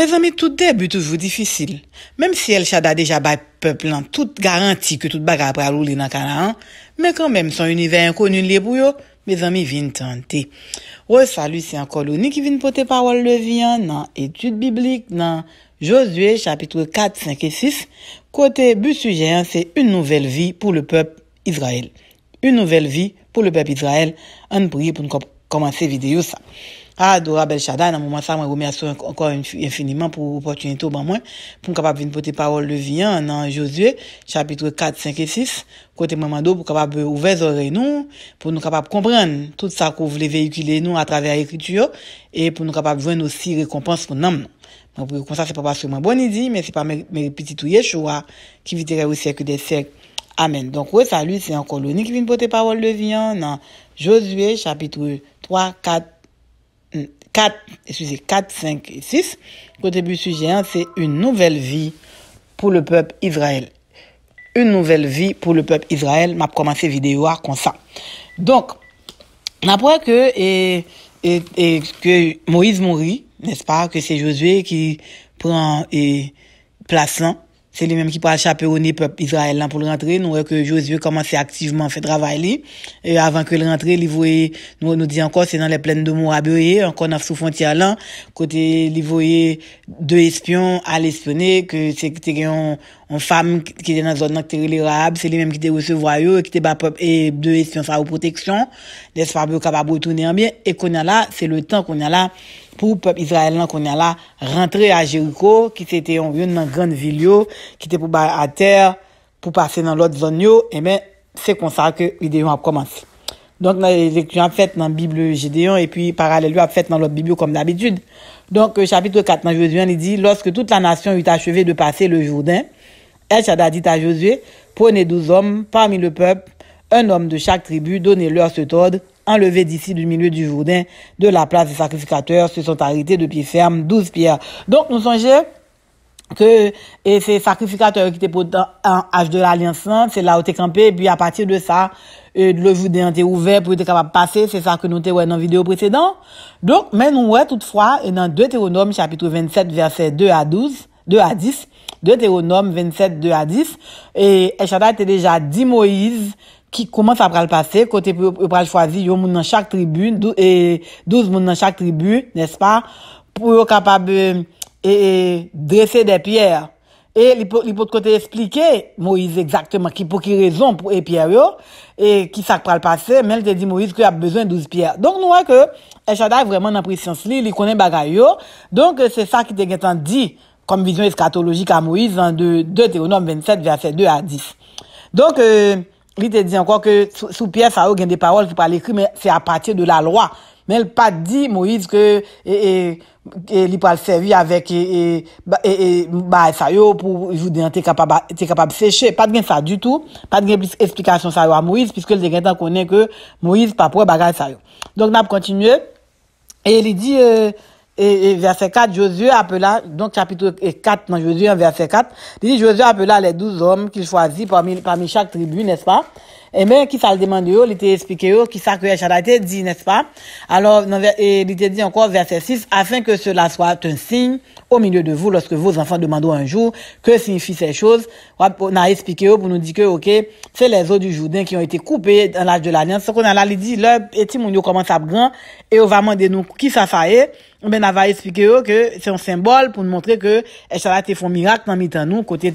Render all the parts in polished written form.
Mes amis, tout début toujours difficile. Même si El Shaddai déjà bat peuple en toute garantie que tout bagarre après rouler dans Canaan, mais quand même son univers inconnu lié pour yo, mes amis viennent tenter. Ouais, salut, c'est encore l'ONI qui vient porter parole de vie dans étude biblique dans Josué chapitre 4, 5 et 6. Côté but sujet, c'est une nouvelle vie pour le peuple Israël. Une nouvelle vie pour le peuple Israël. On prie pour nous commencer vidéo ça. Adorable El Shaddai, dans le moment ça, je remercie encore infiniment pour l'opportunité pour moi, pour capable venir porter parole de vie dans Josué, chapitre 4, 5 et 6, côté Mamando, pour capable ouvrir les oreilles nous, pour nous capable comprendre tout ça que vous voulez véhiculer nous à travers l'écriture, et pour nous capable joindre aussi récompense pour nous. Donc, comme ça, c'est pas parce que moi, bonne idée, mais c'est pas mes petits tout Yeshua, qui vivent au siècle des siècles. Amen. Donc, ouais, salut, c'est encore l'ONI qui vient porter parole de vie dans Josué, chapitre 3, 4, 5 et 6. Côté but sujet, c'est une nouvelle vie pour le peuple Israël. Une nouvelle vie pour le peuple Israël. M'a commencé vidéo comme ça. Donc, après que que Moïse mourit, n'est-ce pas, que c'est Josué qui prend place. C'est lui-même qui peut chaperonner le peuple Israël pour le rentrer. Nous voyons que Josué commence activement à faire travail. Et avant que le rentrer, nous dit encore, c'est dans les plaines de Moab, encore dans sous frontière là, côté, il voyait deux espions à l'espionner, que c'était une femme qui était dans la zone qui était les Arabes, c'est lui-même qui était recevoir et qui était peuple et deux espions ça aux protection, n'est-ce pas, capable de retourner en bien. Et qu'on a là, c'est le temps qu'on a là, pour le peuple israélien qu'on a là, rentrer à Jéricho, qui c'était une grande ville, qui était pour à terre, pour passer dans l'autre zone, et bien, c'est comme ça que l'idée a commencé. Donc, les lectures faites dans la Bible Gédéon, et puis, parallèlement, faites dans l'autre Bible comme d'habitude. Donc, chapitre 4, dans Josué, il dit, lorsque toute la nation eut achevé de passer le Jourdain, El Shaddai dit à Josué, prenez 12 hommes parmi le peuple, un homme de chaque tribu, donnez-leur cet ordre, enlevez d'ici du milieu du Jourdain, de la place des sacrificateurs, se sont arrêtés de pied ferme, 12 pierres. Donc, nous songeons que ces sacrificateurs qui étaient pour en âge de l'Alliance, c'est là où t'es campé, et puis à partir de ça, le Jourdain était ouvert pour être capable de passer, c'est ça que nous t'es dans la vidéo précédente. Donc, mais nous, toutefois, et dans Deutéronome, chapitre 27, verset 2 à 10, Deutéronome 27, 2 à 10, et El Shaddai était déjà dit Moïse, qui commence à le passer, côté pour choisir, yon moun dans chaque tribu, 12 moun dans chaque tribu, n'est-ce pas, pour capable, dresser des pierres. Et il peut côté expliquer Moïse exactement pour qui raison pour les pierres et qui ça le passer, mais il te dit Moïse qu'il a besoin de 12 pierres. Donc nous voyons que El Shaddai vraiment dans présence li, il connaît bagaille yo. Donc c'est ça qui te dit comme vision eschatologique à Moïse dans Deutéronome 27 verset 2 à 10. Donc il te dit encore que sous pierre ça y a des paroles qui parlent écrit mais c'est à partir de la loi. Mais elle pas dit Moïse que il peut le servir avec ça yo pour Jourdain t'es capable sécher, pas de ça du tout, pas de plus explication ça yo à Moïse puisque le gars connaît que Moïse pas pour bagage ça yo. Donc n'a continuer et il dit verset 4 Josué appela donc chapitre 4 dans Josué verset 4, il dit Josué appela les 12 hommes qu'il choisit parmi chaque tribu, n'est-ce pas? Et bien, qui ça le demande, il t'a expliqué, qui ça que El Shaddai dit, n'est-ce pas? Alors, il t'a dit encore, verset 6, afin que cela soit un signe au milieu de vous lorsque vos enfants demanderont un jour que signifient ces choses. On a expliqué pour nous dire que, ok, c'est les eaux du Jourdain qui ont été coupées dans l'âge de l'Alliance. Ce qu'on a là, il dit, là, et Timounio commence à grand, et on va demander nous qui ça est. Ben, on va expliquer que c'est un symbole pour nous montrer que El Shaddai fait un miracle dans mi-temps nous, côté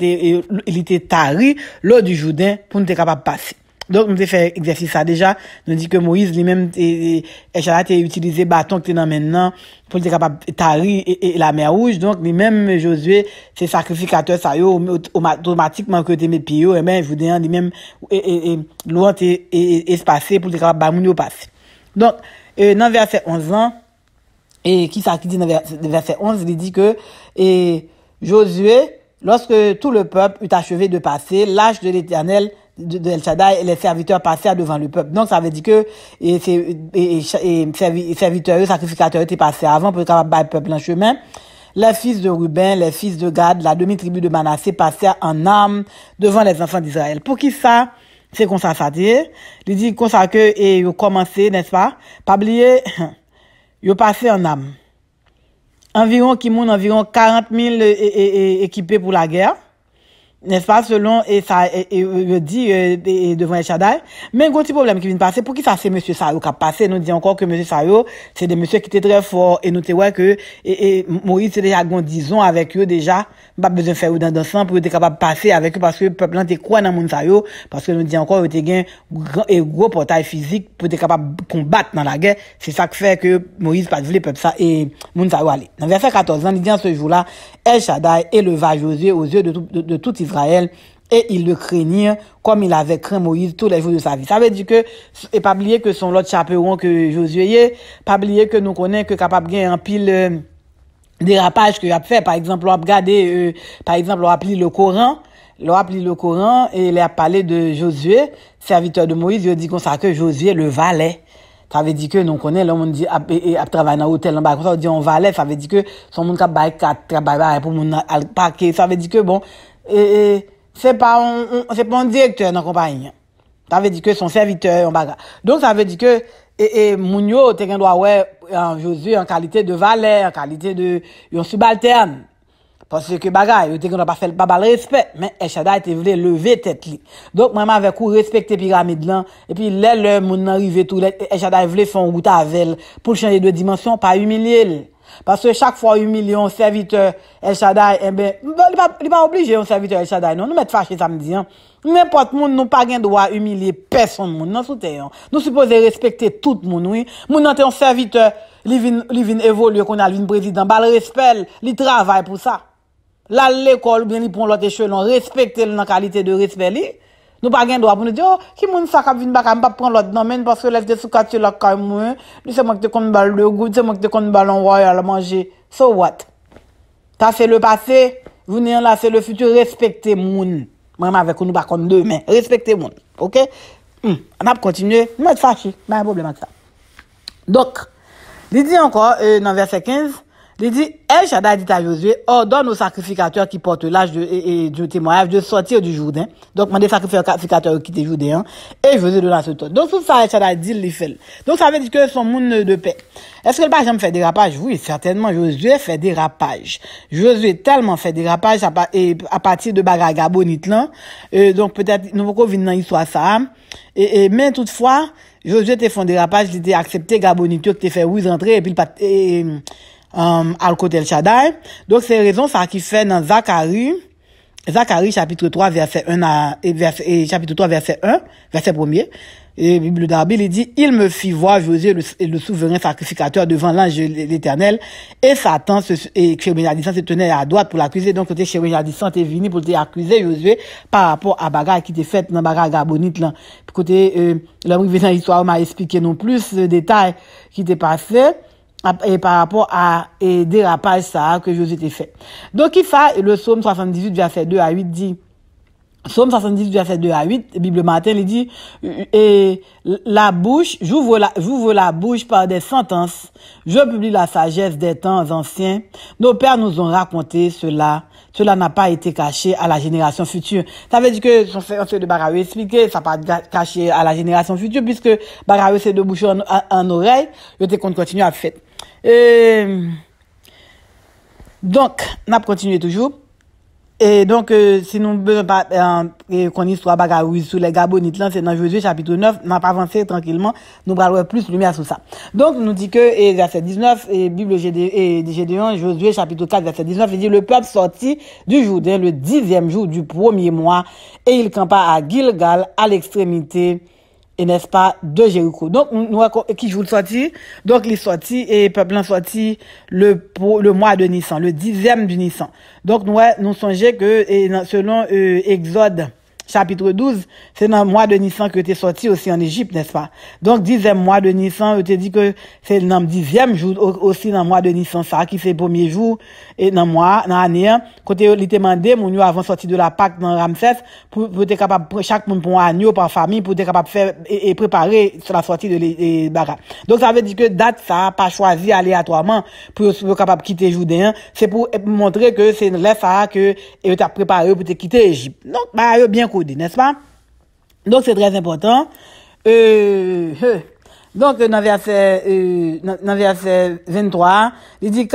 il était tari, l'eau du Jourdain, pour nous être capable de passer. Donc, nous avons fait exercice ça déjà. Nous dit que Moïse, lui-même, El Shaddai a utilisé bâton qui est dans maintenant pour être capable de tari et la mer rouge. Donc, lui-même, Josué, c'est sacrificateur, ça y est, automatiquement que tu mets pieds, et ben, je vous dis, lui-même, l'eau est espacée pour être capable de passer. Donc, dans verset 11 ans, et qui ça qui dit dans verset 11, il dit que, Josué, lorsque tout le peuple eut achevé de passer, l'âge de l'Éternel, de El Shaddai et les serviteurs passèrent devant le peuple. Donc, ça veut dire que, serviteurs, sacrificateurs étaient passés avant pour capable battre le peuple en chemin. Les fils de Ruben, les fils de Gad, la demi-tribu de Manassé passèrent en armes devant les enfants d'Israël. Pour qui ça? C'est comme ça, dit. Il dit comme ça que, ils ont commencé, n'est-ce pas? Pas oublier, ils ont passé en armes. environ 40 000 équipés pour la guerre. N'est-ce pas, selon, et ça, je dis, devant El Shaddai. Mais un gros petit problème qui vient de passer, pour qui ça c'est monsieur Sayo qui a passé, nous dit encore que monsieur Sayo, c'est des messieurs qui étaient très forts, et nous te ouais que, Moïse, c'est déjà, disons, avec eux, déjà, pas besoin de faire ou dans sang pour être capable de passer avec eux, parce que le peuple, t'es quoi dans moun Sayo, parce que nous dit encore, t'es gain, gros portail physique pour être capable de combattre dans la guerre. C'est ça qui fait que Moïse pas voulu peuple ça, et moun Sayo aller. Dans verset 14, il dit en ce jour-là, El Shaddai éleva Josué aux yeux de tout Israël, et il le craignit comme il avait craint Moïse tous les jours de sa vie. Ça veut dire que, et pas oublier que son l'autre chaperon que Josué est, pas oublier que nous connaissons que capable gagner un pile, dérapage que a fait. Par exemple, on a regardé, par exemple, on a appelé le Coran, et il a parlé de Josué, serviteur de Moïse, il dit comme ça que Josué le valet. Ça veut dire que nous connaissons, l'homme dit, à travailler dans l'hôtel, comme ça, on dit on valet, ça veut dire que son monde qui bail 4 travail pour mon parquet, ça veut dire que bon, c'est pas un directeur dans la compagnie. Ça veut dire que son serviteur, on bagarre. Donc, ça veut dire que, Mounio, t'es qu'un doit, ouais, Josué, en qualité de valet, en qualité de, un subalterne. Parce que bagaille, yo te qu'on pas fait pas le respect, mais El Shaddai te voulait lever tête li. Donc moi avec ou respecter pyramide là et puis là le monde arrivé tout El Shaddai voulait faire route avec pour changer de dimension, pas humilier. Parce que chaque fois humilier un serviteur El Shaddai, eh ben il pas obligé un serviteur El Shaddai non, nous mettre fâché samedi hein. N'importe monde nous pas gain droit humilier personne monde dans sous terre. Nous supposé respecter tout monde oui. Moun nan un serviteur, li vinn évoluer qu'on a vinn président, ba le respect, li travaille pour ça. Là, l'école, bien, ils prennent l'autre échelon, respecter la qualité de respect, li. Nous pas gain droit pour nous dire, oh, qui moun sa kap vin baka, m'pa prendre l'autre, non, men, parce que l'effet de sous quartier la kay moi, c'est moi qui te konn bal de goût, c'est moi qui te konn ballon royal à manger. So what? Ça c'est le passé, vous n'êtes là, c'est le futur, respectez moun. Moi, avec nous, pas contre deux, mais respectez moun. Ok? On a continué, nous être fâché, pas un problème avec ça. Donc, il dit encore, dans verset 15, il dit, El Shaddai dit à Josué, ordonne aux sacrificateurs qui portent l'âge de témoignage de sortir du Jourdain. Donc, des sacrificateurs qui étaient Jourdain, et Josué de la ce temps. Donc, tout ça, El Shaddai dit, il fait. Donc, ça veut dire que son monde de paix. Est-ce que le page fait dérapage? Oui, certainement, Josué fait dérapage. Josué tellement fait dérapage à partir de Baga Gabonite, là. Donc, peut-être, nous pouvons venir dans l'histoire ça. Mais toutefois, Josué te fait dérapage, il était accepté Gabonite, qui te fait oui rentrer, et puis al côté El Shaddai. Donc, c'est raison ça qui fait dans Zacharie chapitre 3 verset 1 chapitre 3 verset 1, verset 1er. Et Bible d'Arbil, il dit, il me fit voir Josué le souverain sacrificateur devant l'ange de l'Éternel, et Satan et Chérubin se tenait à droite pour l'accuser. Donc, côté Chérubin est venu pour accuser Josué par rapport à bagarre qui était faite dans bagarre gabonite là. Puis côté, l'homme qui vient dans l'histoire m'a expliqué non plus de détails qui étaient passés. Et par rapport à dérapage ça que Josué était fait. Donc il fait le psaume 78 verset 2 à 8 dit Psaume 78 verset 2 à 8 Bible matin il dit et la bouche j'ouvre la bouche par des sentences, je publie la sagesse des temps anciens, nos pères nous ont raconté cela n'a pas été caché à la génération future. Ça veut dire que son fait de Barawe expliqué, ça pas caché à la génération future puisque Barawe c'est de bouche en oreille, je te continue à faire. Donc, on a continué toujours. Et donc, si nous besoin pas qu'on histoire bagarre sur les Gabonites là, c'est dans Josué chapitre 9, on n'a pas avancé tranquillement, nous allons plus lumière sur ça. Donc, nous dit que verset 19 et Bible Gédéon, Josué chapitre 4 verset 19, il dit le peuple sortit du Jourdain le 10e jour du premier mois et il campa à Gilgal à l'extrémité et n'est-ce pas de Jéricho. Donc nous qui joue sorti, donc il sorti et peuple sorti le mois de Nissan, le 10e du Nissan. Donc nous songeons que selon Exode chapitre 12, c'est dans le mois de Nissan que tu es sorti aussi en Égypte, n'est-ce pas? Donc 10e mois de Nissan, je te dis que c'est dans le 10e jour aussi dans le mois de Nissan ça qui c'est le premier jour et dans mois dans l'année côté il te demandé mon yo avant sorti de la Pâque dans Ramsès pour être capable chaque monde pour un agneau par famille pour être capable faire et préparer sur la sortie de bagarre. Donc ça veut dire que date ça pas choisi aléatoirement pour être capable quitter Jourdain, c'est pour montrer que c'est là ça que tu as préparé pour te quitter Égypte. Donc bien codé, n'est-ce pas? Donc c'est très important. Donc, dans verset 23, il dit,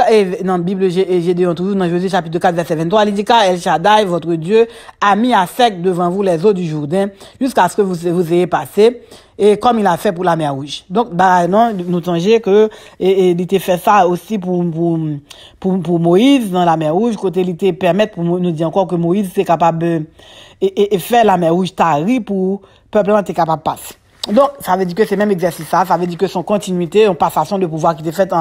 dans la Bible Gédéon, toujours dans Josué chapitre 4, verset 23, il dit, car El Shaddai, votre Dieu, a mis à sec devant vous les eaux du Jourdain, jusqu'à ce que vous ayez passé, et comme il a fait pour la mer Rouge. Donc, bah, non, nous songez que, il était fait ça aussi pour Moïse dans la mer Rouge, côté il était permettre pour nous dire encore que Moïse c'est capable, et faire la mer Rouge tari pour, peuple était capable de passer. Donc, ça veut dire que c'est même exercice ça veut dire que son continuité, une passation de pouvoir qui était faite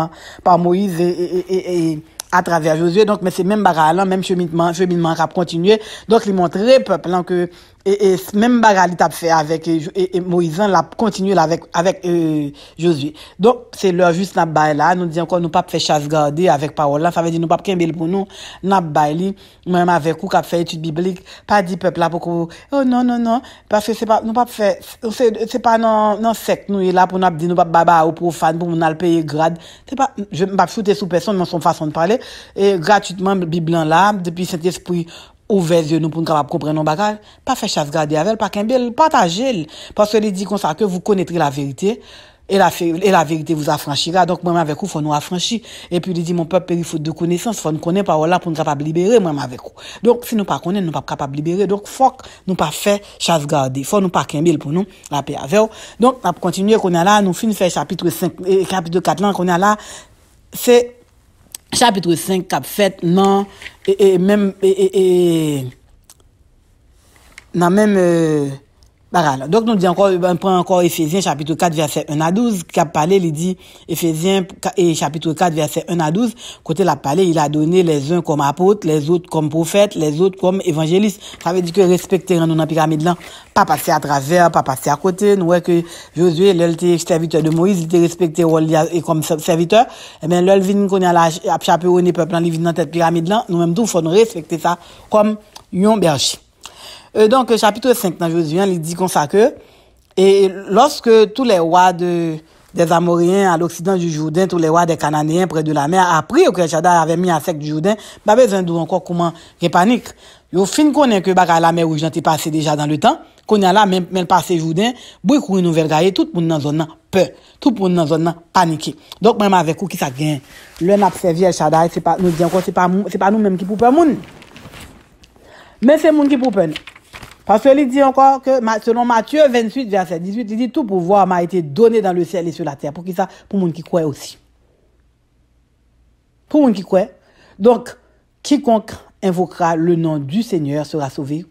par Moïse et à travers Josué. Donc, mais c'est même bagarre là, même cheminement qui a continué. Donc, il montrait peuple là que et même bagarre il t'a fait avec Moïse l'a continué là avec Josué. Donc, c'est leur juste n'a bail là, nous dit encore nous pas faire chasse garder avec parole là, ça veut dire nous pas kembel pour nous, n'a bail même avec ou qu'a fait étude biblique, pas dit peuple là pour oh non parce que c'est pas nous pas faire c'est pas non secte nous est là pour nous dire nous pas baba ou profane pour nous payer grade. C'est pas je pas shooter sous personne dans son façon de parler et gratuitement Bible là depuis Saint-Esprit ouvert yeux nous pour nous capable comprendre nos bagages, pas faire chasse garder avec pas kembel, partager parce que il dit comme ça que vous connaîtrez la vérité. Et la vérité vous affranchira. Donc, moi, avec vous, faut nous affranchir. Et puis, il dit, mon peuple, il faut de connaissances. Faut nous connaître par là pour nous capable libérer, moi, avec vous. Donc, si nous pas connaissons, nous pas capable libérer. Donc, faut que nous pas faire chasse garder. Faut nous pas kembel pour nous, la paix avec vous. Donc, on va continuer qu'on a là, nous finissons faire chapitre 5, chapitre 4 là, qu'on a là. C'est, chapitre 5, cap fait, non, même, non, même, voilà. Donc, nous dit encore, on prend encore Éphésiens chapitre 4 verset 1 à 12, qui a parlé, il dit, Éphésiens chapitre 4 verset 1 à 12, côté la parlé, il a donné les uns comme apôtres, les autres comme prophètes, les autres comme évangélistes. Ça veut dire que respecter nous dans la pyramide là, pas passer à travers, pas passer à côté. Nous voyons que Josué, il était serviteur de Moïse, il était respecté et comme serviteur. Et bien, là, il vient qu'on a la chaperonné peuple, il vient dans cette pyramide là, nous-mêmes tout, faut nous respecter ça comme un berger. Donc, chapitre 5 dans Josué, il dit comme ça que, et lorsque tous les rois des Amoréens à l'occident du Jourdain, tous les rois des Cananéens près de la mer, appris que Shaddai avait mis à sec du Jourdain, pas besoin de encore comment il panique. Yo fin connaît que bagarre la mer Rouge n'était passé déjà dans le temps, qu'on a là même passé Jourdain, beaucoup une nouvelle gaille, tout le monde dans zone peur, tout le monde dans zone paniqué. Donc même avec vous qui ça gagne, le n'a servi Shaddai, c'est pas nous dit encore c'est pas nous même qui pour peur moun. Mais c'est moun qui pour peur. Parce qu'il dit encore que, selon Matthieu 28, verset 18, il dit tout pouvoir m'a été donné dans le ciel et sur la terre. Pour qui ça? Pour moun qui croit aussi. Pour moun qui croit. Donc, quiconque invoquera le nom du Seigneur sera sauvé.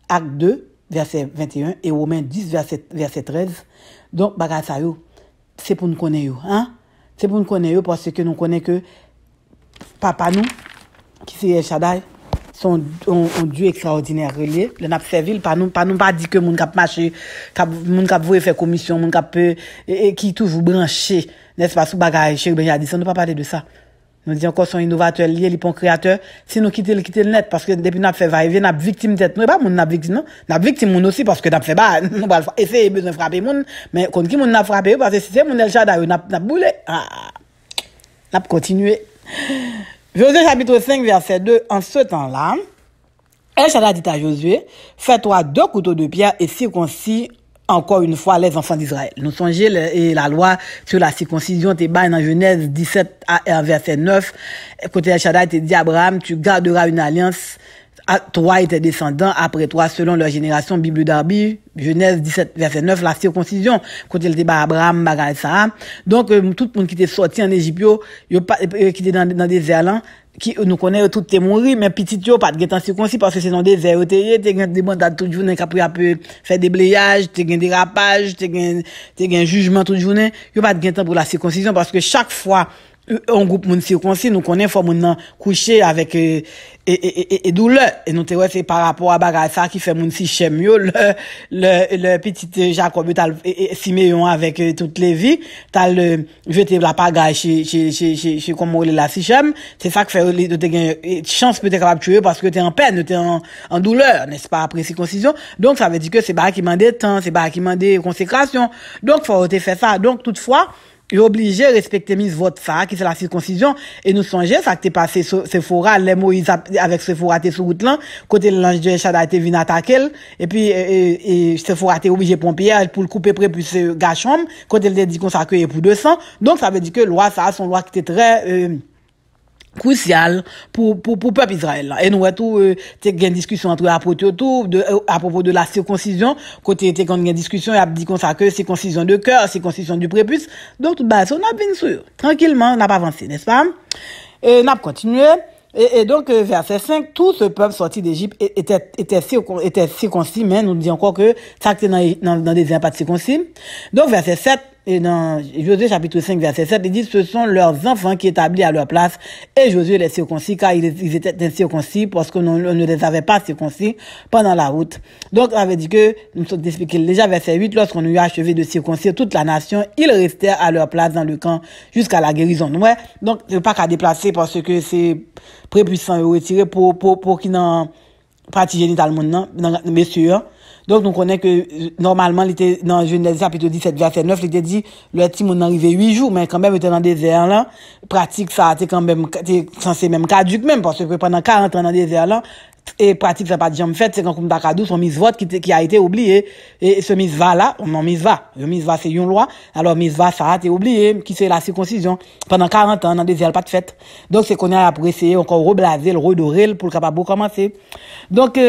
Acte 2, verset 21 et Romains 10, verset 13. Donc, bagay sa yo, c'est pour nous connaître, hein? C'est pour nous connaître parce que nous connaissons que papa nous, qui c'est El Shaddai, son Dieu extraordinaire relié le n'a servi pas nous pas dit que moun k'ap marcher moun k'ap voué faire commission moun k'ap qui toujours branché n'est-ce pas sous bagage Cheikh Ben Yadi, ça nous pas parler de ça. Nous dit encore son innovateur lié li pon créateur si nous quitter le net parce que depuis n'a fait va-et-vient n'a victime tête nous pas moun n'a victime non n'a victime moun aussi parce que n'a fait pas nous va essayer besoin frapper moun mais contre qui moun n'a frappé parce que si c'est moun El Shaddai n'a boulé n'a continuer. Josué chapitre 5 verset 2, en ce temps-là, El Shaddai dit à Josué, fais-toi 2 couteaux de pierre et circoncis encore une fois les enfants d'Israël. Nous songeons la loi sur la circoncision, t'es bas dans Genèse 17 verset 9, côté El Shaddai te dit Abraham, tu garderas une alliance à toi et tes descendants après toi selon leur génération. Bible d'Arbi, Genèse 17 verset 9, la circoncision quand il était Abraham bagay ça. Donc tout le monde qui était sorti en Égypte qui était dans des désert là qui nous connaît tout est mort mais petit yo pas de circoncis parce que c'est dans des désert t'es des bandades toute journée qui peut faire des blayages, t'es des dérapages, t'es un jugement toute journée, yo pas de temps pour la circoncision parce que chaque fois un groupe moun circoncis nous connaît faut moun coucher avec et douleur et nous c'est par rapport à bagay ça qui fait moun si chem yo le petit Jacob t'al Siméon avec toutes les vies t'al jeter la pagaille chez comment on la Sichem, c'est ça qui fait de te chance peut-être capable tuer parce que t'es en peine, t'es en douleur, n'est-ce pas, après circoncision. Donc ça veut dire que c'est pas qui demande temps, c'est pas qui demande consécration. Donc faut te faire ça. Donc toutefois est obligé de respecter mise vote ça, qui c'est la circoncision, et nous songeons, ça qui t'est passé Sephora, les Moïse avec Sephora t'es sur route là, côté l'ange de Shaddai t'est venu attaquer, et puis, Sephora t'est obligé pompier pour le couper prépuce gachom, côté il dit qu'on s'accueille pour 200, donc ça veut dire que loi ça, son loi qui était très, crucial pour peuple Israël là. Et nous tout t'es une discussion entre apôtres tout à propos de la circoncision côté t'es une discussion il a dit comme ça que circoncision de cœur, circoncision du prépuce. Donc tout bas on a bien sûr tranquillement on n'a pas avancé, n'est-ce pas? Et on a continué et donc verset 5 tout ce peuple sorti d'Égypte était circoncis, mais nous dit encore que ça que dans des pas de circoncis. Donc verset 7 et dans Josué chapitre 5 verset 7, il dit ce sont leurs enfants qui établis à leur place et Josué les circoncis car ils étaient incirconcis parce que on ne les avait pas circoncis pendant la route. Donc ça veut dire que nous sommes expliqué déjà verset 8 lorsqu'on eut achevé de circoncire toute la nation, ils restèrent à leur place dans le camp jusqu'à la guérison. Ouais, donc c'est pas qu'à déplacer parce que c'est prépuissant retiré pour qui n'en pratique génital monde non messieurs. Donc, nous connaissons que, normalement, il était dans Genèse chapitre 17, verset 9, il était dit, le petit monde arrivé 8 jours, mais quand même, il était dans le désert, là. Pratique, ça, t'es quand même, t'es censé même caduque même, parce que pendant 40 ans dans le désert, là, et pratique, ça pas de jamais fait, c'est quand, comme Dakadou, son misvot qui a été oublié. Et ce misva là, non, misva. Le misva, c'est une loi. Alors, misva, ça a été oublié, qui c'est la circoncision. Pendant 40 ans, dans le désert, pas de fête. Donc, c'est qu'on a pour essayer encore reblaser, le redorer, pour le capable de commencer. Donc,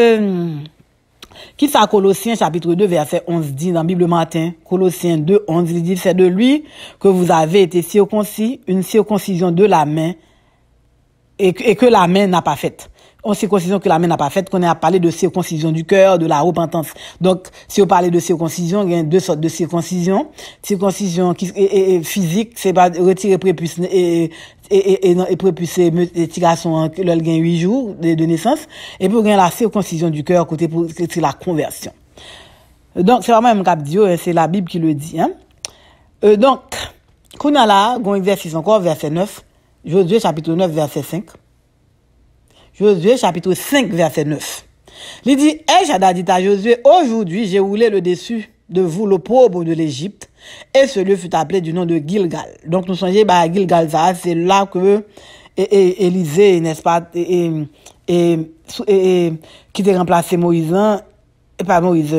qui ça Colossiens chapitre 2 verset 11 dit dans Bible matin, Colossiens 2 11 il dit c'est de lui que vous avez été circoncis, une circoncision de la main et que la main n'a pas faite. Une circoncision que la main n'a pas faite, qu'on a parlé de circoncision du cœur, de la repentance. Donc si on parlait de circoncision, il y a deux sortes de circoncision. Circoncision qui est physique, c'est pas retirer prépuce et prépuce tiration que le gain 8 jours de naissance et puis il y a la circoncision du cœur côté pour c'est la conversion. Donc c'est vraiment même cap Dieu, c'est la Bible qui le dit hein. Donc qu'on a là un exercice encore verset 9, Josué chapitre 9 verset 5. Josué chapitre 5 verset 9. Il dit El Shaddai dit à Josué aujourd'hui j'ai roulé le dessus de vous l'opprobre de l'Égypte et ce lieu fut appelé du nom de Gilgal. Donc nous songez bah Gilgal ça c'est là que Élisée n'est-ce pas et qui t'a remplacé Moïse et pas Moïse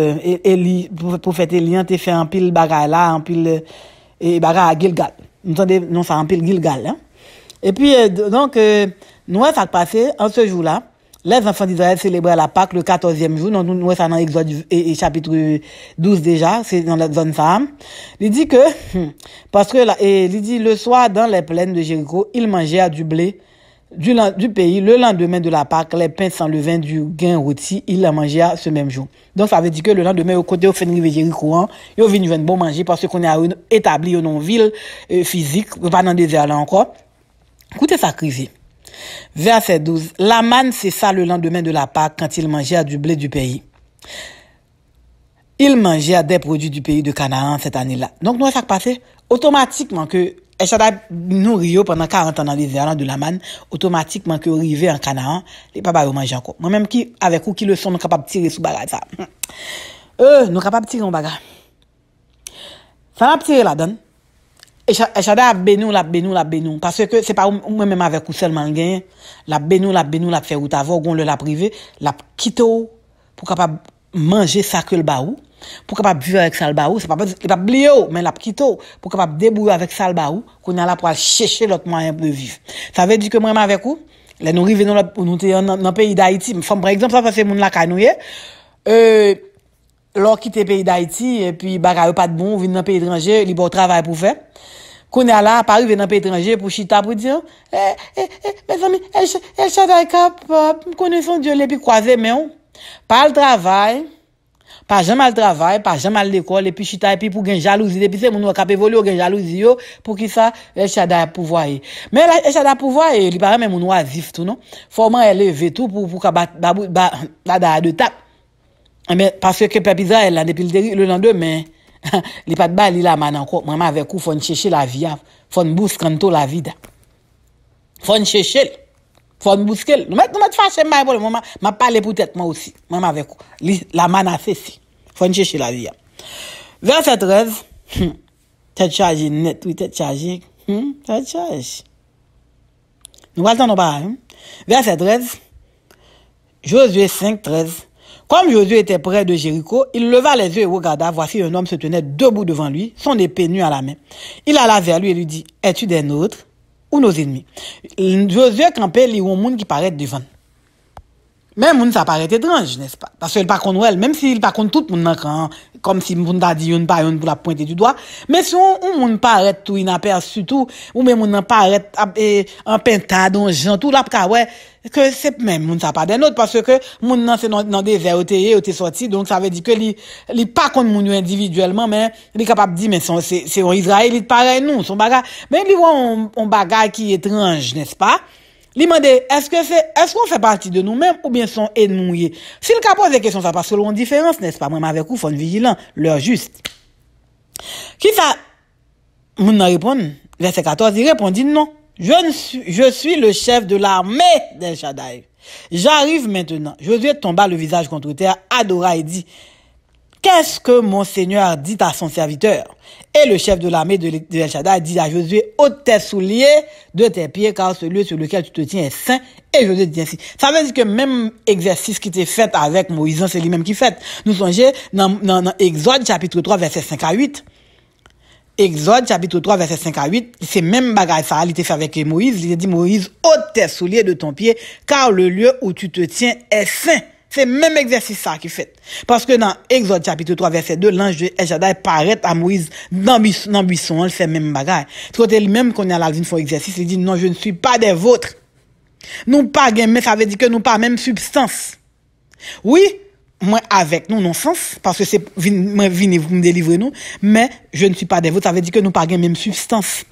Élie prophète Élie t'a fait un pile bagaille là un pile et bagaille à Gilgal. Nous entendez non ça un pile Gilgal hein. Et puis donc nous ça passé en ce jour-là. Les enfants d'Israël célébraient la Pâque le 14e jour. Nous, ça dans Exode chapitre 12 déjà, c'est dans la zone femme. Il dit que, parce que il dit le soir dans les plaines de Jéricho, ils mangèrent du blé du pays. Le lendemain de la Pâque, les pains sans levain du gain rôti, ils la mangèrent ce même jour. Donc, ça veut dire que le lendemain, au côté, au fin de Jéricho, ils viennent bon manger parce qu'on a établi une ville physique, pas dans le désert là encore. Écoutez ça, crise. Verset 12. La manne cessa le lendemain de la Pâque quand ils mangèrent du blé du pays. Ils mangèrent des produits du pays de Canaan cette année-là. Donc, nous, ça passé automatiquement que El Shaddai nourrit pendant 40 ans dans les airs de la manne, automatiquement que arrivé en Canaan, les papas mangent encore. Moi-même qui, avec vous qui le sont, nous capables de tirer sous bagage ça. Nous capables de tirer en bagage. Ça n'a pas tiré là-dedans. Et Shaddai a béni, la béni. Parce que c'est pas moi-même avec vous seulement le gain. La béni, la fait ou t'avons, on l'a privé, la quitte pour capable manger ça que le baou, pour capable vivre avec ça le baou, c'est pas oublier, mais la quitte pour capable débrouiller avec ça le baou, qu'on a là pour chercher l'autre moyen de vivre. Ça veut dire que moi-même avec vous, là, nous arrivons dans le pays d'Haïti, par exemple, ça, c'est mon la canouille, l'on quitte le pays d'Haïti, et puis, bagaille pas de bon, vient dans le pays étranger, il bon travail pour faire. Qu'on est là, pas arriver dans le pays étranger pour chita, pour dire, mes amis, El Shaddai capable, connaissons Dieu, les puis croiser, mais on, pas le travail, pas jamais le travail, pas jamais l'école, et puis chita, et puis pour gagner jalousie, et puis c'est mon cap évoluer, gagner jalousie, pour qui ça, El Shaddai pouvoir. Mais El Shaddai pouvoir, il paraît même un oisif, tout, non? Faut vraiment élever tout pour qu'à battre de tape. Mais parce que peuple Israël, là, depuis le lendemain, il pas de balle, il a man encore. Moi, avec vous, faut chercher la vie, faut bousquer kanto la vie. Faut chercher, faut bousquer. Nous mettre fâché, m'a parlé peut-être moi aussi. Moi, avec vous. La man a fait si. Faut chercher la vie. Verset 13. Tête chargée net, oui, tête chargée. Tête chargée. Nous allons pas. Verset 13. Josué 5, 13. Comme Josué était près de Jéricho, il leva les yeux et regarda. Voici un homme se tenait debout devant lui, son épée nue à la main. Il alla vers lui et lui dit, es-tu des nôtres ou nos ennemis? Josué campait, il y a un monde qui paraît devant. Même moun ça paraît étrange, n'est-ce pas? Parce qu'il pas contre elle, même s'il pas contre tout moun nan comme si moun t'a dit une pas une pour la pointer du doigt, mais si on moun paraît tout inaperçu tout ou même moun paraît en pintade en gens tout là ka ouais que c'est même moun ça pas des nôtres parce que moun nan c'est dans des verres OT sorti donc ça veut dire que li pas contre moun individuellement mais il est capable de dire mais c'est un Israélite pareil nous son bagage mais il voit un bagage qui est étrange, n'est-ce pas? Li mande, est-ce qu'on fait partie de nous-mêmes ou bien son ennemis? S'il ka pose des questions, ça passe selon une différence, n'est-ce pas? Moi, avec vous, faut être vigilant, l'heure juste. Qui ça? Moun nan répond, verset 14, il répondit non. Je suis le chef de l'armée d'El Shaddai. J'arrive maintenant. Josué tomba le visage contre terre, adora et dit, qu'est-ce que mon Seigneur dit à son serviteur? Et le chef de l'armée de El Shaddai dit à Josué, ôte tes souliers de tes pieds, car ce lieu sur lequel tu te tiens est saint. Et Josué dit ainsi. Ça veut dire que même exercice qui était fait avec Moïse, c'est lui-même qui fait. Nous songez dans Exode chapitre 3, verset 5 à 8. Exode chapitre 3, verset 5 à 8. C'est même bagaille ça, il était fait avec Moïse. Il a dit, Moïse, ôte tes souliers de ton pied, car le lieu où tu te tiens est saint. C'est même exercice ça qui fait. Parce que dans Exode chapitre 3 verset 2, l'ange de El Shaddai paraît à Moïse dans buisson, il fait même bagaille. Côté lui-même qu'on est à la vie font exercice, il dit non, je ne suis pas des vôtres. Nous pas mais ça veut dire que nous pas même substance. Oui, moi avec nous non sens parce que c'est venez vous me délivrer nous, mais je ne suis pas des vôtres, ça veut dire que nous pas même substance.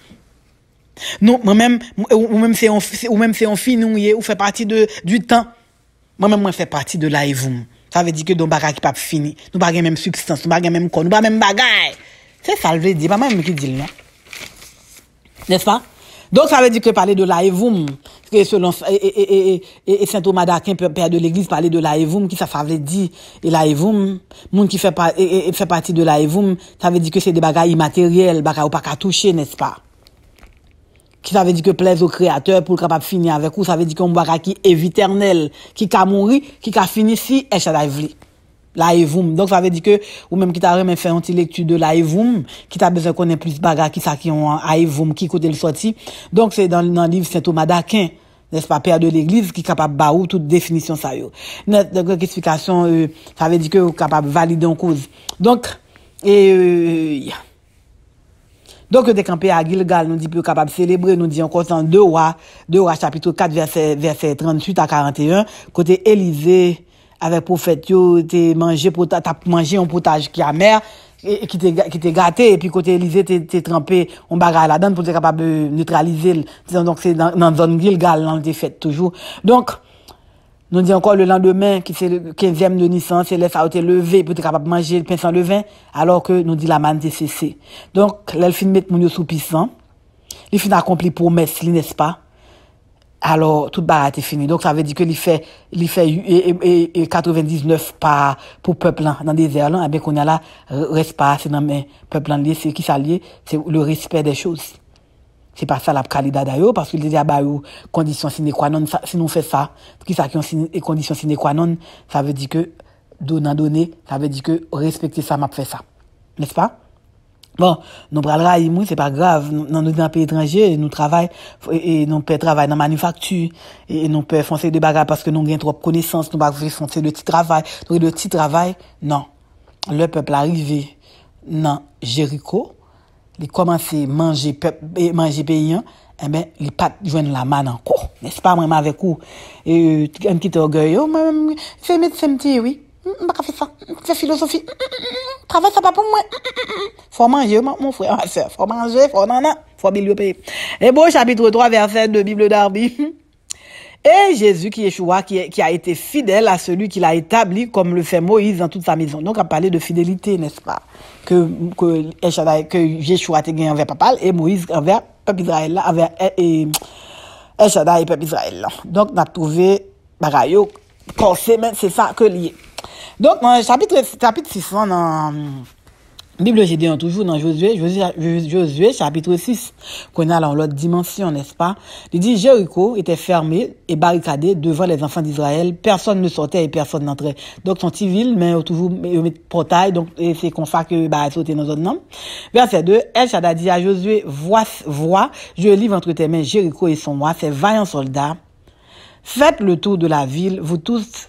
Nous même ou même c'est on finouillé ou fait partie du temps. Moi-même, moi, fais partie de l'Aïvoum. Ça veut dire que nous bagay qui pas fini. Nous pas même substance, nous pas même corps, nous pas même bagay. C'est ça, le veut dire. Pas moi-même qui dit, non? N'est-ce pas? Donc, ça veut dire que parler de l'Aïvoum, que selon, et Saint Thomas d'Aquin, père de l'église, parler de l'Aïvoum, qui ça veut dire, et l'Aïvoum, monde qui fait partie de l'Aïvoum, ça veut dire que c'est des bagages immatériels, bagages ou pas qu'à toucher, n'est-ce pas? Qui ça veut dire que plaise au créateur pour capable finir avec vous, ça veut dire qu'on bagage qui est éternel, qui ka mourir, qui ka fini si El Shaddai vli. L'Aïvoum. Donc ça veut dire que ou même qui t'a remis fait une petite lecture de l'Aïvoum, qui t'a besoin connaître plus bagage qui ça qui ont Aïvoum qui côté le sorti. Donc c'est dans le livre Saint Thomas d'Aquin, n'est-ce pas, père de l'église qui capable ba ou toute définition ça yo. Net explication ça veut dire que capable valider en cause. Donc donc, de camper à Gilgal, nous dit peu capable de célébrer, nous dit encore dans 2 Rois chapitre 4, verset 38 à 41, côté Élysée, avec prophète, t'es mangé un potage qui est amer, et qui t'est gâté, et puis côté Élysée, t'es trempé, on bagarre là-dedans pour être capable de neutraliser, donc c'est dans zone Gilgal, dans le fait toujours. Donc, nous dit encore le lendemain, qui c'est le 15e de Nissan, c'est là ça a été levé pour être capable de manger le pain sans levain, alors que nous dit la manne est cessée. Donc, là, il finit mettre mon sous puissant. Il finit accompli promesse, n'est-ce pas? Alors, toute barre est fini. Donc, ça veut dire que il fait 99 pas pour peuple dans le désert là, et bien qu'on a là, reste pas, c'est dans mes peuples là, c'est qui s'allie, c'est le respect des choses. C'est pas ça la qualité d'ailleurs, parce qu'il dit, bah, condition sine qua non, si nous fait ça, qui ça qui ont condition sine qua non, ça veut dire que, donner, ça veut dire que respecter ça, m'a fait ça. N'est-ce pas? Bon, nous prenons c'est pas grave, nous dans un pays étranger, nous travaillons, et nous peut travailler dans la manufacture, et nous peut foncer des bagages parce que nous avons trop de connaissances, nous pouvons foncer le petit travail. Donc, le petit travail, non. Le peuple arrivé dans Jéricho, il commence à manger paysan, eh ben, il pas joindre la manne encore. N'est-ce pas, moi, avec vous? Et, un petit orgueil, c'est médecin, oui. Pas faire ça. C'est philosophie. Travail, ça pas pour moi. Faut manger, mon frère, ma soeur. Faut manger, faut bien payer. Et bon, chapitre 3, verset de Bible d'Arby. Et Jésus qui Yeshua, qui a été fidèle à celui qu'il a établi, comme le fait Moïse dans toute sa maison. Donc, on parlé de fidélité, n'est-ce pas? Que Yeshua te gagné envers papa, et Moïse envers peuple Israël, là, envers, El Shaddai et peuple Israël, là. Donc, on a trouvé, bagayo, corsé, mais c'est ça que lié. Donc, dans chapitre 6, dans Bible Gédéon, toujours dans Josué chapitre 6, qu'on a dans l'autre dimension, n'est-ce pas? Il dit, Jéricho était fermé et barricadé devant les enfants d'Israël. Personne ne sortait et personne n'entrait. Donc, son petit ville, mais toujours, portail, donc, et c'est comme ça que, sauter dans notre nom. Verset 2, El Shaddai dit à Josué, vois, je livre entre tes mains Jéricho et son roi, ses vaillants soldats. Faites le tour de la ville, vous tous,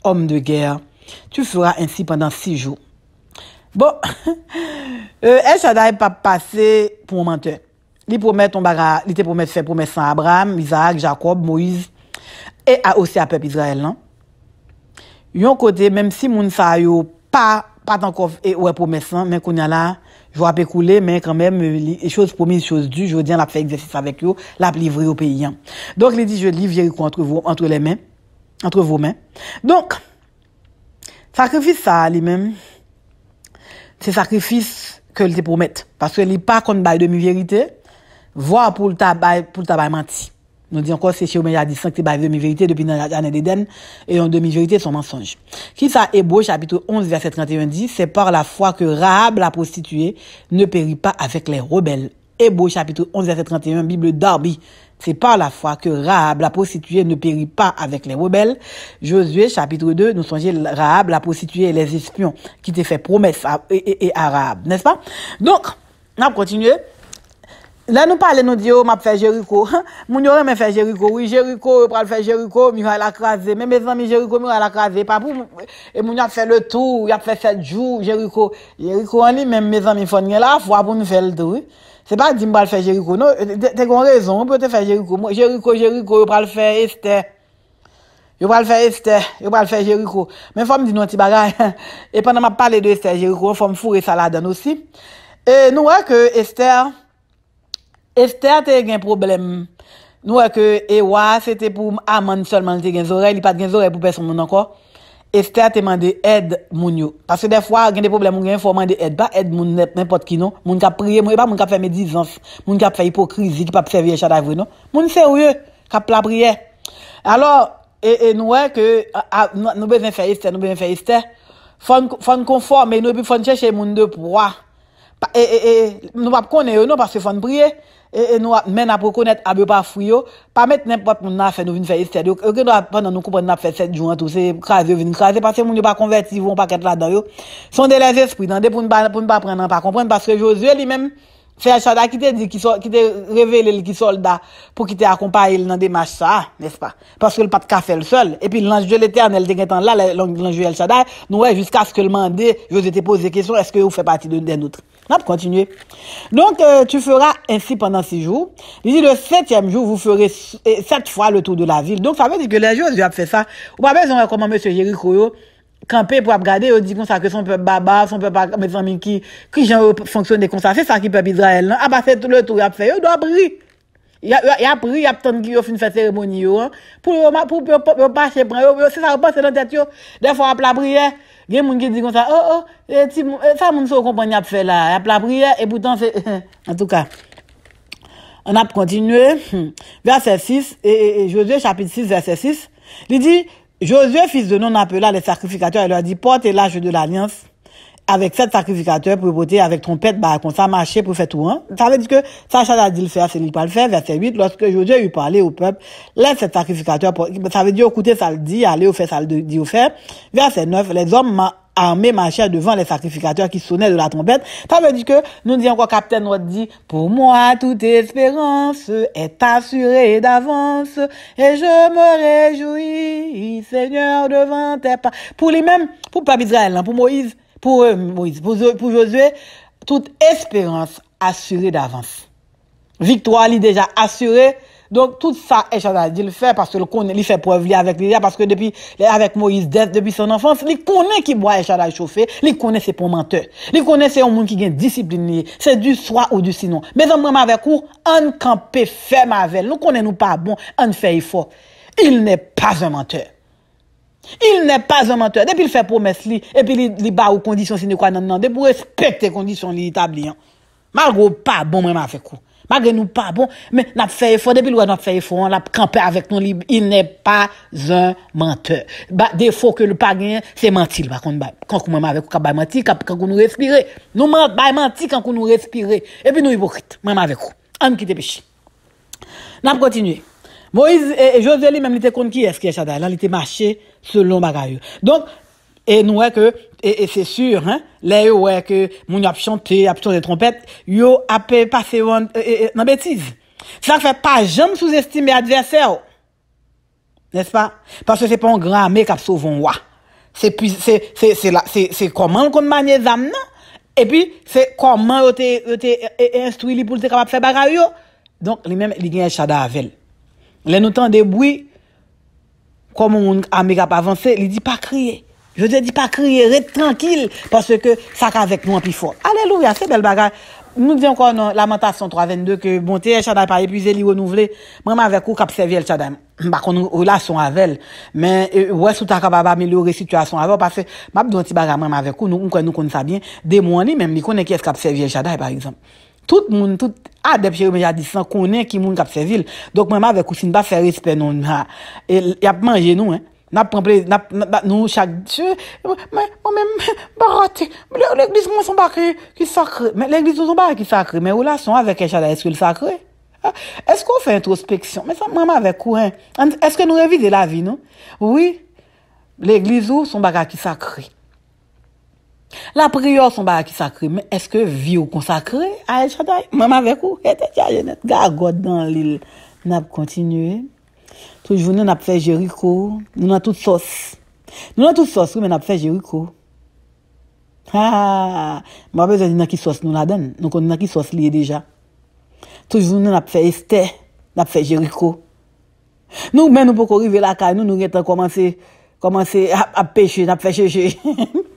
hommes de guerre. Tu feras ainsi pendant 6 jours. Bon, El Shaddai pas passé pour un menteur. Il promet ton bagage, il te promet faire promesse à Abraham, Isaac, Jacob, Moïse et aussi à peuple Israël, non? Yon côté même si moun sa yo pas encore ouais promesse mais qu'on y a là, je vais écouler mais quand même les choses promises, choses dues, je viens la faire exercice avec eux, la livrer au pays. Donc il dit je livre Jéricho entre vos mains. Donc sacrifice ça lui-même. C'est sacrifice que il te promet parce que il pas contre bail demi-vérité voire pour le tabac menti. Nous dit encore c'est chez Oméa dit que bail demi-vérité depuis l'année d'Éden et en demi-vérité son mensonge. Qui ça Hébreux chapitre 11 verset 31 dit c'est par la foi que Rahab la prostituée ne périt pas avec les rebelles. Hébreux chapitre 11 verset 31 Bible Darby. C'est par la foi que Rahab la prostituée ne périt pas avec les rebelles. Josué chapitre 2, nous songeons Rahab la prostituée et les espions qui te fait promesse à Rahab, n'est-ce pas? Donc, on va continuer. Là, nous parlons, nous disons, m'a fait Jéricho. Moun yo m'a fait Jéricho. Oui, Jéricho, pour faire Jéricho, mi va la craser. Mais mes amis, Jéricho, mi va la craser. Pas pour, et moun a fait le tour, il a fait 7 jours, Jéricho. Jéricho, en lui, même mes amis, font la foi pour nous faire le tour. C'est pas dire m'pa faire Jéricho. Non, t'as raison, on peut te faire Jéricho. Jéricho, yo va le faire Esther. Yo va le faire Esther, yo va le faire Jéricho. Mais faut me dire non petit bagay. Et pendant m'a parler de Esther Jéricho, faut me fourrer ça là-dedans aussi. Et nous voyons que Esther te un problème. Nous voyons que Ewa c'était pour Aman seulement te gen oreilles, il pas gen oreilles pour personne encore. Esther te demandé aide moun yo parce que des fois il y a des problèmes moun faut demander aide pas aide moun n'importe qui non moun qui prier moun pas moun qui faire médisance moun qui fait hypocrisie qui pas servir Shaddai vrai non moun sérieux qui la prière alors et nous ouais que nous besoin faire Esther faut conformer nous puis faut chercher moun de poids et nous pas connaître non parce que faut prier et nous men à reconnaître à pas fouyo pas mettre n'importe moun na fait nous venir faire Esther donc pendant nous comprendre n'a fait 7 jours tout c'est craser venir craser parce que moun pas converti vont pas être là-dedans yo sont des les esprits dans pour ne pas prendre pas comprendre parce que Josué lui-même fait Shaddai qui te dit qui te révélé qui soldat pour qui te accompagner dans des marches ça n'est-ce pas parce que le pas de café le seul et puis l'ange de l'Éternel était temps là l'ange El Shaddai nous jusqu'à ce que le mandé Josué te pose des questions est-ce que vous fait partie des nôtres. On va continuer. Donc, tu feras ainsi pendant 6 jours. Il dit le 7e jour, vous ferez 7 fois le tour de la ville. Donc, ça veut dire que les jours, Dieu a fait ça. Ou pas besoin comment monsieur Jéricho, camper pour regarder, on dit comme ça que son peuple baba, son peuple, mes amis qui fonctionne comme ça. C'est ça qui peuple Israël, non? Ah, bah, c'est tout le tour, il a fait, il doit prier. Il a prié, il a tant qu'il a fait une cérémonie, pour pas se prendre, c'est ça, c'est dans tête, des fois, il a prié. Il y a des gens qui disent comme ça, ça, moun so compagnie a fait là, il a la prière, et pourtant, c'est, en tout cas, on a continué, verset 6, et Josué, chapitre 6, verset 6, il dit, Josué, fils de Nun, appela les sacrificateurs, il leur dit, portez l'âge de l'alliance, avec 7 sacrificateurs pour porter avec trompette, comme ça, marcher pour faire tout, hein. Ça veut dire que, ça, a dit le faire, c'est lui pas le faire, verset 8, lorsque Josué eut parlé au peuple, les 7 sacrificateurs, ça veut dire, écoutez, ça le dit, allez au fait, ça le dit au fait. Verset 9, les hommes armés marchaient devant les sacrificateurs qui sonnaient de la trompette. Ça veut dire que, nous dit encore, capitaine nous dit, pour moi, toute espérance est assurée d'avance, et je me réjouis, Seigneur, devant tes pas. Pour lui-même, pour Peuple Israël, pour Moïse, pour Josué, toute espérance assurée d'avance. Victoire, il est déjà assurée. Donc, tout ça, Shaddai dit le fait parce que il fait preuve avec lui, parce que depuis, avec Moïse, depuis son enfance, il connaît qui boit Shaddai chauffer, il connaît ses pour menteur, il connaît c'est un monde qui gagne discipline, c'est du soit ou du sinon. Mais en même avec vous, on campe ferme avec, nous connaissons pas bon, on fait effort. Il n'est pas un menteur. Il n'est pas un menteur. Depuis il fait promesse li, et puis il bat aux conditions sine qua non, pour respecter les conditions li établies. Malgré pas bon même avec vous. Malgré nous pas bon, mais n'a fait effort depuis le n'a fait effort, on l'a campé avec nous, il n'est pas un menteur. Bah défaut que le pas gagné, c'est mentir par contre quand moi avec quand mentir quand nous respirer. Nous mentir quand nous respirer et puis nous hypocrite, même avec vous. On quitte péché. N'a continuer. Moïse et Josué lui même il était contre qui est-ce qui est Shaddai là il était marché selon bagaille. Donc et nous ouais que et c'est sûr hein les ouais que moun a chanté a tourné trompette yo a passé dans bêtise. Ça fait pas jamais sous-estimer adversaire. N'est-ce pas? Parce que c'est pas un grand armée qui a sauvé un roi. C'est comment qu'on manier zam non et puis c'est comment t'es instruit pour être capable faire bagaille yo. Donc lui même il gagne Shaddai avec. Les nous temps des bruits comme on armée cap avancer, il dit pas crier. Je te dis pas crier, reste tranquille parce que ça avec nous en plus fort. Alléluia, c'est belle bagarre. Nous disons encore dans Lamentation 3:22 que bonté El Shaddai pas épuisé, li renouveler. Moi avec vous cap servir El Shaddai. Pas qu'on relation avec elle, mais ouais sous ta capable améliorer situation avec parce que m'a don petit bagarre même avec vous, nous connaissons ça bien. Des mois ni même ni connaît qui est cap servir El Shaddai par exemple. Tout monde tout adepte Jérémie a dit sans connaît qui monde cap servir. Donc moi avec vous si pas faire respect non et y a manger nous hein. Nous chaque moi même baraté l'église moi sont pas qui sacré mais l'église sont pas qui sacré mais relation avec El Shaddai est-ce que le sacré est-ce qu'on fait introspection mais ça maman avec quoi hein? Est-ce que nous réviser la vie non oui l'église sont pas qui sacré la prière sont pas qui sacré mais est-ce que vie ou consacré à El Shaddai maman avec vous était Jeannette gargote dans l'île n'a continuer. Toute journée, on a fait Jéricho. Nous avons toute sauce. Nous avons toute sauce, mais on a fait Jéricho. Ah, moi, besoin de qui sauce nous la donne. Nous connaissons qui sauce lié déjà. Toute journée, on a fait Esther. On a fait Jéricho. Nous, mais nous pouvons arriver là, car nous avons commencé à pêcher, on a fait chercher.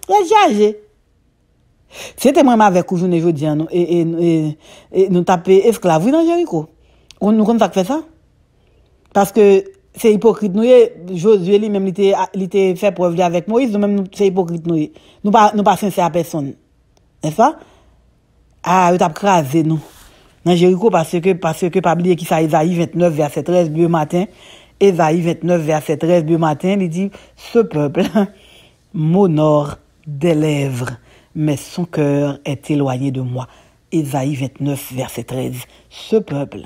Chargé. C'était moi avec vous, journée jeudi, et nous taper esclaves dans Jéricho. Nous connaissons ça fait ça? Parce que c'est hypocrite nous Josué lui même il était fait preuve avec Moïse nous même c'est hypocrite nous pas sincère à personne n'est-ce pas il t'a crasé nous dans Jéricho parce que pas oublier qui ça Ésaïe 29 verset 13 le matin Ésaïe 29 verset 13 le matin il dit ce peuple m'honore des lèvres mais son cœur est éloigné de moi. Ésaïe 29 verset 13 ce peuple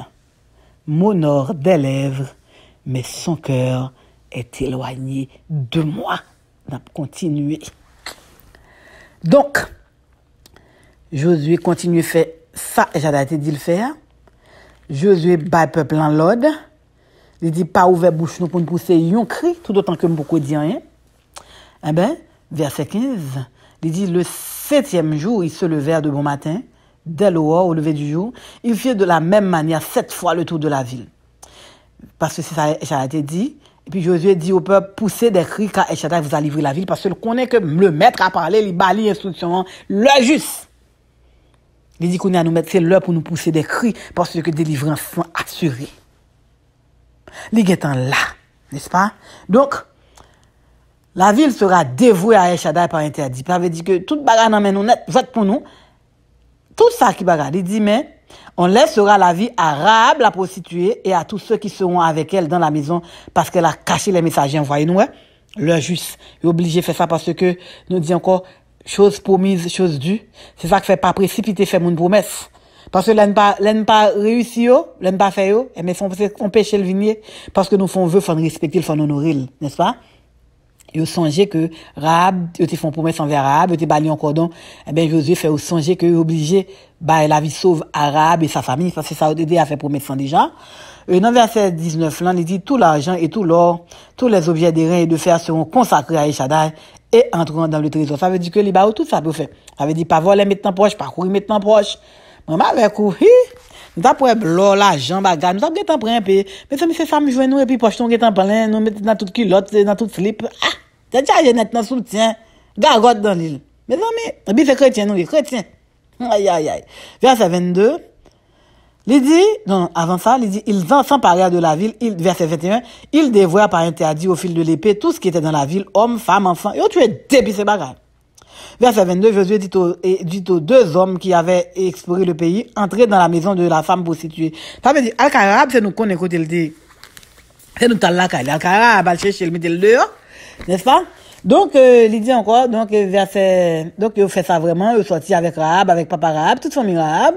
m'honore des lèvres, mais son cœur est éloigné de moi. On a continué. Donc, Josué continue à faire ça, j'ai dit le faire. Josué bat le peuple en l'ordre. Il dit pas ouvert bouche nous pour nous pousser un cri, tout autant que beaucoup dire rien. Eh ben, verset 15, il dit le 7e jour, ils se levèrent de bon matin. Dès l'aurore, au lever du jour, ils firent de la même manière 7 fois le tour de la ville. Parce que ça a été dit. Et puis Josué dit au peuple, poussez des cris car El Shaddai vous a livré la ville. Parce qu'il connaît que le maître a parlé, il bali instruction, l'heure juste. Il dit qu'on a nous mettre, c'est l'heure pour nous pousser des cris parce que délivrance sont assurée. Il est là, n'est-ce pas? Donc, la ville sera dévouée à El Shaddai par interdit. Ça veut dire que toute bagarre dans nous net, vote pour nous. Tout ça qui bagarre, il dit, mais on laissera la vie à Rahab, la prostituée, et à tous ceux qui seront avec elle dans la maison, parce qu'elle a caché les messagers envoyés nous, leur juste. Il est obligé de faire ça parce que nous dit encore, chose promise, chose due. C'est ça qui fait pas précipiter, faire mon promesse. Parce que l'aime pas réussi, l'aime pas fait, mais son péché le vignier, parce que nous font vœu, faut respecter, faut honorer, n'est-ce pas? Ils songeaient que Rahab, ils te font promesse envers Rahab, ils te bali en cordon. Eh bien, Josué fait songer que obligé, la vie sauve à Rahab et sa famille, parce que ça a aidé à faire promesse déjà. Et dans verset 19, là, il dit, tout l'argent et tout l'or, tous les objets d'airain et de fer seront consacrés à El Shaddai et entreront dans le trésor. Ça veut dire que les tout ça peut faire. Ça veut dire pas voler maintenant proche, pas courir maintenant proche. Maman avec vous, nous avons pour l'or, l'argent, bagarre, nous avons des temps pour un peu. Mais ça, c'est ça, me joue nous, et puis poche, nous avons plein, nous mettons dans toute culotte, dans toute slip. Ah! C'est déjà Jeannette dans soutien. Gargote dans l'île. Mes amis, et puis c'est chrétien, nous, les chrétiens. Aïe, aïe, aïe. Verset 22. Il dit, non, avant ça, il dit, ils s'emparèrent de la ville, verset 21, ils dévouèrent par interdit au fil de l'épée tout ce qui était dans la ville, hommes, femmes, enfants, et ont tué depuis ces bagages. Verset 22, Josué dit aux deux hommes qui avaient exploré le pays, entrez dans la maison de la femme prostituée. Ça veut dire, Al-Karab, c'est nous connaît côté le dit. C'est nous t'al la caille. Al-Karab, al chercher, le mettre le dehors. N'est-ce pas? Donc, il dit encore, donc, donc, il fait ça vraiment, il sortit avec Rahab, avec papa Rahab, toute famille Rahab.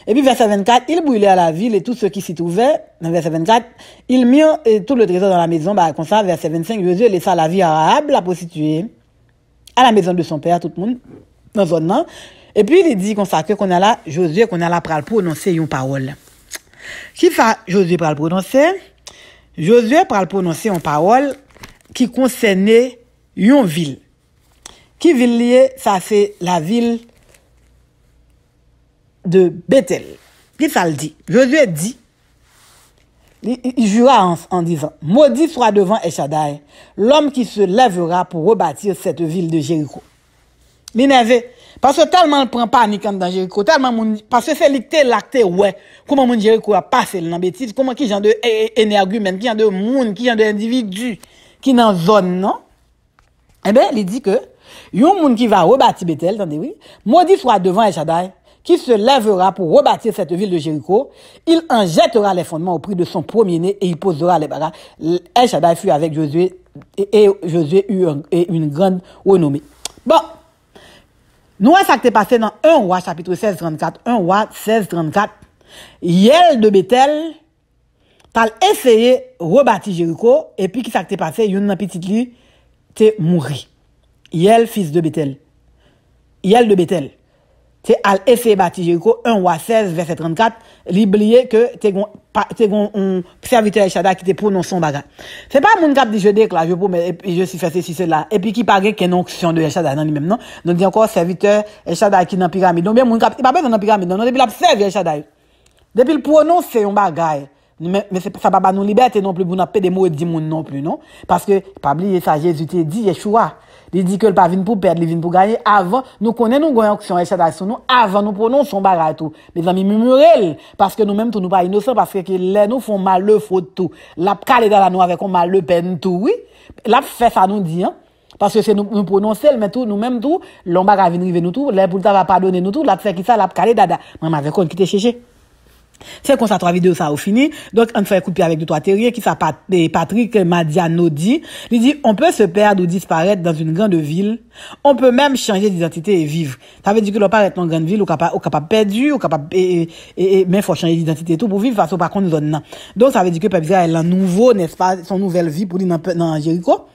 Et puis, verset 24, il brûlait à la ville et tout ce qui s'y trouvait. Dans verset 24, il mit tout le trésor dans la maison, bah, comme ça, verset 25, Josué laissa la vie à Rahab, la prostituée, à la maison de son père, tout le monde, dans zone nan. Et puis, il dit comme ça, qu'on a là, Josué, qu'on a là pour prononcer une parole. Qui ça, Josué pour le prononcer? Josué pour prononcer une parole qui concernait une ville. Qui ville liée, ça c'est la ville de Bethel. Qui ça le dit? Josué dit, il jura en disant, maudit soit devant El-Shaddai, l'homme qui se lèvera pour rebâtir cette ville de Jéricho. L'énervé. Parce que tellement on prend panique dans Jéricho, tellement parce que c'est l'acte, ouais, comment mon Jéricho a passé dans bêtise, comment qui genre de énergumène, qui genre de monde, qui genre d'individu, qui dans zone, non? Eh ben, il dit que, yon monde qui va rebâtir Bethel, attendez, oui, maudit soit devant El-Shaddai, qui se lèvera pour rebâtir cette ville de Jéricho, il en jettera les fondements au prix de son premier-né et il posera les bagages. El-Shaddai fut avec Josué et Josué eut une grande renommée. Bon. Nous, ça qui est passé dans 1 roi, chapitre 16, 34. 1 roi, 16, 34. Yel de Bethel, t'as essayé de rebâtir Jéricho, et puis, qui ça qui est passé, yon petit li, t'es mouri. Yel, fils de Bethel. Yel de Bethel. T'es al essayé de bâtir Jéricho, 1 roi 16, verset 34. L'oublié que t'es un serviteur El-Shaddai qui te prononce son bagage. C'est pas mon cap dit je déclare, je promets, et puis je suis fait ceci, cela. Et puis qui parle qu'une onction de El-Shaddai dans lui-même, non? Donc, dit encore serviteur El-Shaddai qui dans la pyramide. Donc, bien, mon cap, il pas besoin dans la pyramide, non? Depuis la servir El-Shaddai. Depuis le prononcer un bagage. Mais ça va pas nous liberté non plus pour nous payer des mots et des monde non plus, non? Parce que, pas oublier ça, Jésus te dit, Yeshua. Il dit que le pas vient pour perdre, il vient pour gagner. Avant, nous connaissons nous gagnons action El-Shaddai sur nous, avant nous prononçons son bagage tout. Mes amis, murmurez, parce que nous-mêmes, tout nous pas innocents, parce que les nous font mal le faute tout. La calé dans la nous avec un mal le peine tout, oui. La fait ça nous dit, hein. Parce que c'est nous prononcer, mais tout, nous-mêmes tout, l'on bagage vient river nous tout, les pour va pardonner nous tout, la fait qui ça, la calé dada. Moi, avec on qui te cherché. C'est comme ça, 3 vidéos, ça, au fini. Donc, on fait couper avec 2-3 terriers qui s'appelle Patrick Madiano dit. Il dit, on peut se perdre ou disparaître dans une grande ville. On peut même changer d'identité et vivre. Ça veut dire que l'on paraît dans une grande ville, ou capable perdu, ou capable, mais faut changer d'identité et tout pour vivre face au par contre zone. Donc, ça veut dire que peuple Israël a un nouveau, n'est-ce pas, son nouvelle vie pour lui dans Jéricho.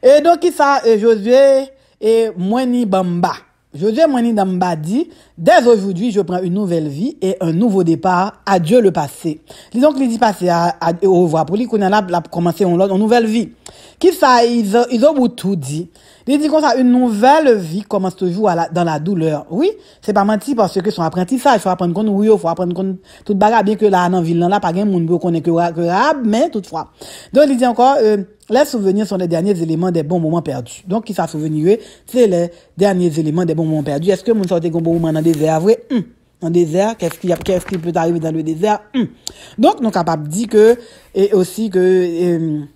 Et donc, il ça, Josué et Moini Bamba. Josué Moini Bamba dit, dès aujourd'hui, je prends une nouvelle vie et un nouveau départ. Adieu le passé. Disons que il dit passé au revoir pour lui qu'on a là, commencé une nouvelle vie. Qui ça, ils ont tout dit. Il dit comme ça, une nouvelle vie commence toujours dans la douleur. Oui, c'est pas menti parce que son apprentissage, faut apprendre qu'on oui, faut apprendre qu'on toute bagarre, bien que là, dans ville, là, pas grand monde peut connaître que Rahab, mais toutefois. Donc, il dit encore, les souvenirs sont les derniers éléments des bons moments perdus. Donc, qui ça souvenir, c'est les derniers éléments des bons moments perdus. Est-ce que mon sortait un bon moment dans le désert, vrai? Dans le désert, qu'est-ce qui peut arriver dans le désert? Donc, nous sommes capables de dire que, et aussi que,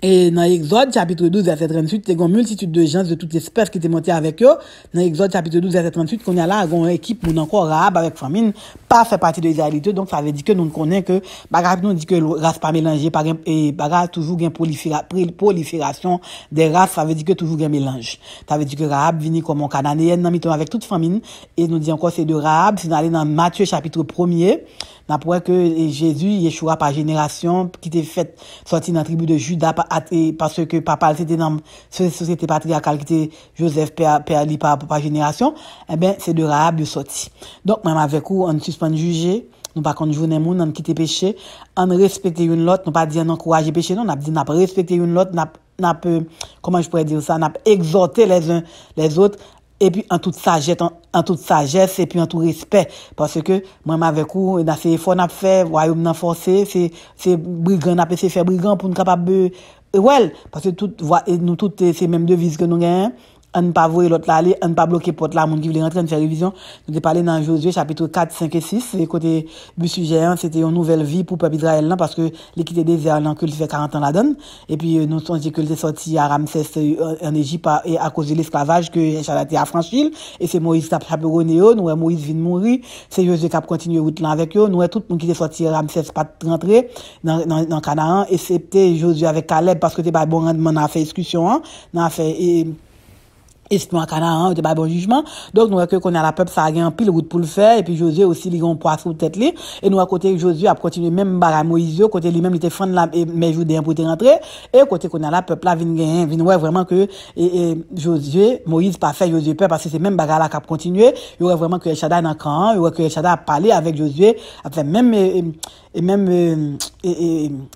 et dans Exode, chapitre 12, verset 38, il y a une multitude de gens de toutes espèces qui étaient montés avec eux. Dans Exode, chapitre 12, verset 38, qu'on a là, une équipe, mon encore Rahab avec famine, pas fait partie de l'Israélite. Donc, ça veut dire que nous connaissons que, bagarre, nous dit que race pas mélangée, et bagarre, toujours une prolifération des races, ça veut dire que toujours un mélange. Ça veut dire que Rahab vient comme un Cananéen, avec toute famine, et nous dit encore c'est de Rahab, si nous allons dans Matthieu, chapitre 1er, n'après que Jésus, Yeshua par génération, qui était fait sortir dans la tribu de Juda, parce que papa, c'était dans société patriarcale qui était Joseph, père par génération, eh ben, c'est de Rahab de sorti. Donc, même avec vous, on suspend juger, nous pas qu'on joue moun, on quitte péché, on respecte une l'autre, nous pas dire on encourager péché, non, on a dit on a respecté une l'autre, comment je pourrais dire ça, on a exhorté les uns les autres, et puis en toute sagesse et puis en tout respect parce que moi avec vous dans ces efforts n'a fait royaume n'a forcé c'est brigand n'a essayé faire brigand pour nous capable well parce que nous toutes ces mêmes devises que nous gagnons on pas voir l'autre là aller, on pas bloquer porte là monde qui veut rentrer, on faire révision. Nous avons parlé dans Josué chapitre 4, 5 et 6 et côté but sujet c'était une nouvelle vie pour peuple Israël là parce que l'équité désert là que fait 40 ans la donne et puis nous sommes dit que était sorti à Ramsès en Égypte et à cause de l'esclavage que Chadat a franchi et c'est Moïse qui a chaperonné nous Moïse vient mourir, c'est Josué qui a continué route là avec eux, nous tout le monde qui est sorti Ramsès pas rentrer dans Canaan et c'était Josué avec Caleb parce que c'était pas bon rendement dans fait discussion hein, dans fait espion à Canaan, de bon jugement. Donc, nous, que qu'on a la peuple, ça a un pile route pour le faire, et puis Josué aussi, il a un poids sur tête, et nous, à côté, Josué a continué même barra Moïse, côté lui-même, il était fan là, mais Judéen pour te rentrer, et côté qu'on a la peuple là, vient ouais, vraiment que, Josué, Moïse pas fait Josué peur, parce que c'est même barra là qui a continué, il y aurait vraiment que El Shaddai dans le camp, il y aurait que El Shaddai a parlé avec Josué, a fait même,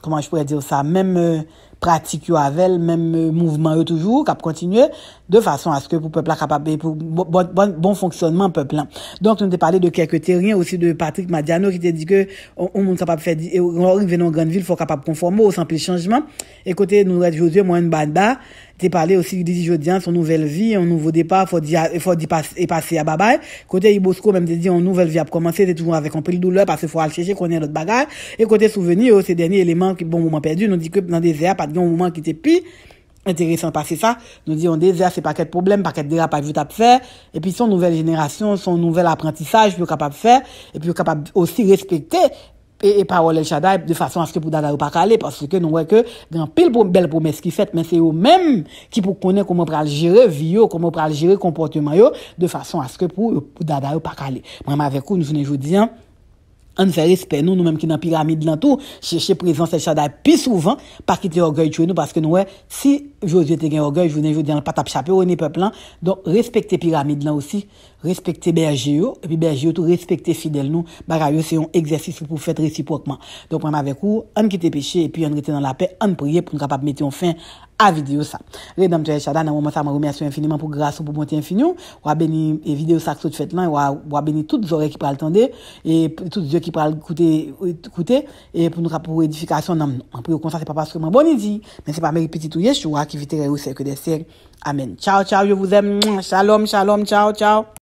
comment je pourrais dire ça, même, pratique yo avec même mouvement yo toujours cap continuer de façon à ce que pour peuple capable pour bon fonctionnement peuple là. Donc nous avons parlé de quelques terriens aussi de Patrick Madiano qui te dit que on monde capable faire arriver dans grande ville faut capable conformer au sans plus changement et côté nous Josué moi une banda t'es parlé aussi d'ici Jodian son nouvelle vie un nouveau départ faut dire passer à bye côté Ibosco même te dit une nouvelle vie a commencer c'est toujours avec un peu de douleur parce qu'il faut aller chercher connaître l'autre bagarre et côté souvenir ces derniers éléments qui bon moment perdu nous dit que dans des airs pas de moment qui était plus intéressant parce que ça nous dit on désert c'est pas quel problème pas quel dérapage vous tape faire et puis son nouvelle génération son nouvel apprentissage puis capable faire et puis capable aussi respecter et parole El Shaddai de façon à ce que pour dada pas caler parce que nous voyons que grand pile belle promesse qui fait mais c'est eux même qui pour connaître comment pour gérer vie comment pour gérer comportement yo de façon à ce que pour dada pas caler moi avec vous nous venons aujourd'hui on fait respect nous même qui dans pyramide là tout chercher présence El Shaddai plus souvent pas quitter orgueil chez nous parce que nous si Josué te gagne orgueil je dis pas tape chaperonner peuple là donc respecter pyramide là aussi respecter berger yo et puis berger yo tout respecter fidèle nous bagaille c'est un exercice pour faire réciproquement donc moi avec vous on quitter péché et puis on rester dans la paix on prier pour nous capable mettre en fin à vidéo ça rédempteur El Shaddai dans moment ça me remercie infiniment pour grâce pour bonté infinie ou béni et vidéo ça que tout fait là ou béni toutes les oreilles qui parlent entendre et toutes les yeux qui parlent écouter et pour nous pour édification non après comme ça c'est pas parce que moi bon dit mais c'est pas mes petits tout Yeshua qui vit au cercle des siècles amen ciao ciao je vous aime shalom shalom ciao ciao